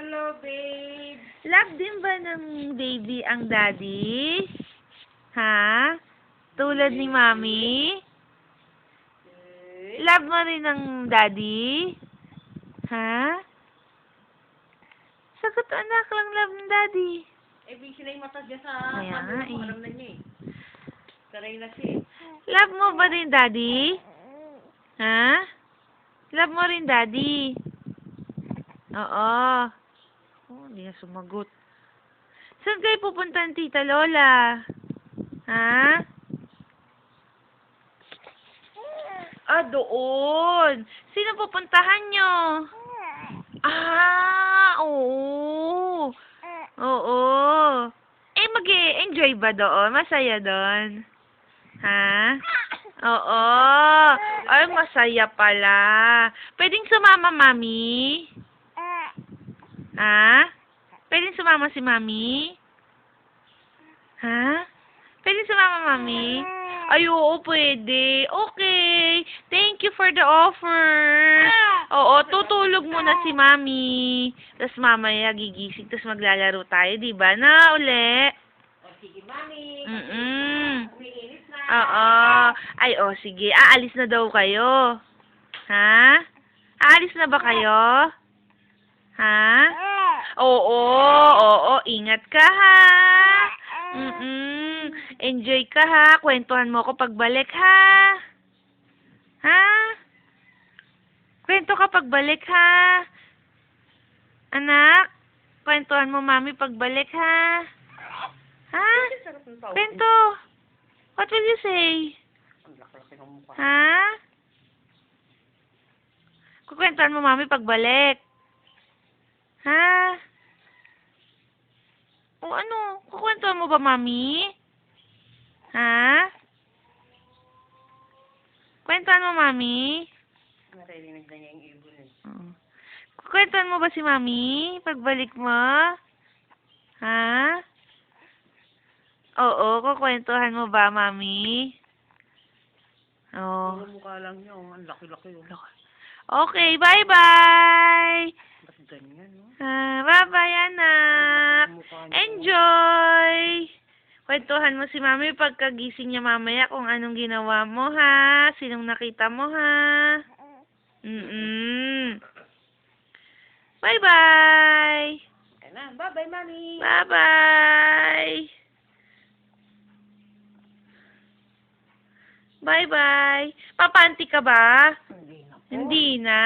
Hello, babe. Love din ba ng baby ang daddy? Ha? Tulad ni Mami? Love mo rin ng daddy? Ha? Sagot anak lang love ng daddy. Eh, busy na yung mata dyan sa Kaya nga camera mo. eh. Alam na niya eh. Saray na siya eh. Love mo ba rin daddy? Ha? Love mo rin daddy? Oo. Oh, hindi na sumagot. Saan kayo pupunta ng Tita Lola? Ha? Ah, doon. Sino pupuntahan nyo? Ah, oo. Oo. Eh, mag-enjoy ba doon? Masaya doon? Ha? Oo. Ay, masaya pala. Pwedeng sumama, Mami? Ha? Pwedeng sumama si Mami? Ha? Pwedeng sumama, Mami? Ay, oo, pwede. Okay. Thank you for the offer. Oo, tutulog muna si Mami. Tapos mamaya gigising, tapos maglalaro tayo, di ba? Na, uli. O, sige, mami. Umiinit na. Oo. Ay, oh, sige. Aalis na daw kayo. Ha? Aalis na ba kayo? Ha? Oo, oo. Ingat ka, ha? Enjoy ka, ha? Kwentuhan mo ako pagbalik, ha? Ha? Kwento ka pagbalik, ha? Anak? Kwentuhan mo, Mami, pagbalik, ha? Ha? Sarap ng tawag. Kwento. What will you say? Ang laki-laki ng mukha. Ha? Kukwentuhan mo, Mami, pagbalik. Ha? O ano? Kukwentuhan mo ba, Mami? Ha? Kwentuhan mo, Mami? Naririnig na niya yung ibon eh. Kukwentuhan mo ba si Mami? Pagbalik mo? Ha? Oo, kukwentuhan mo ba, Mami? Oo. Puro mukha lang niya. Oh. Ang laki-laki. Oh. Okay, bye-bye! Ba't ganyan, no? Bye-bye, anak! Ang mukha niya. Enjoy! Kwentuhan mo si Mami pagkagising niya mamaya kung anong ginawa mo, ha? Sinong nakita mo, ha? Bye-bye! Okay na. Bye-bye, mami. Bye-bye! Bye-bye! Papanti ka ba? Hindi na po. Hindi na.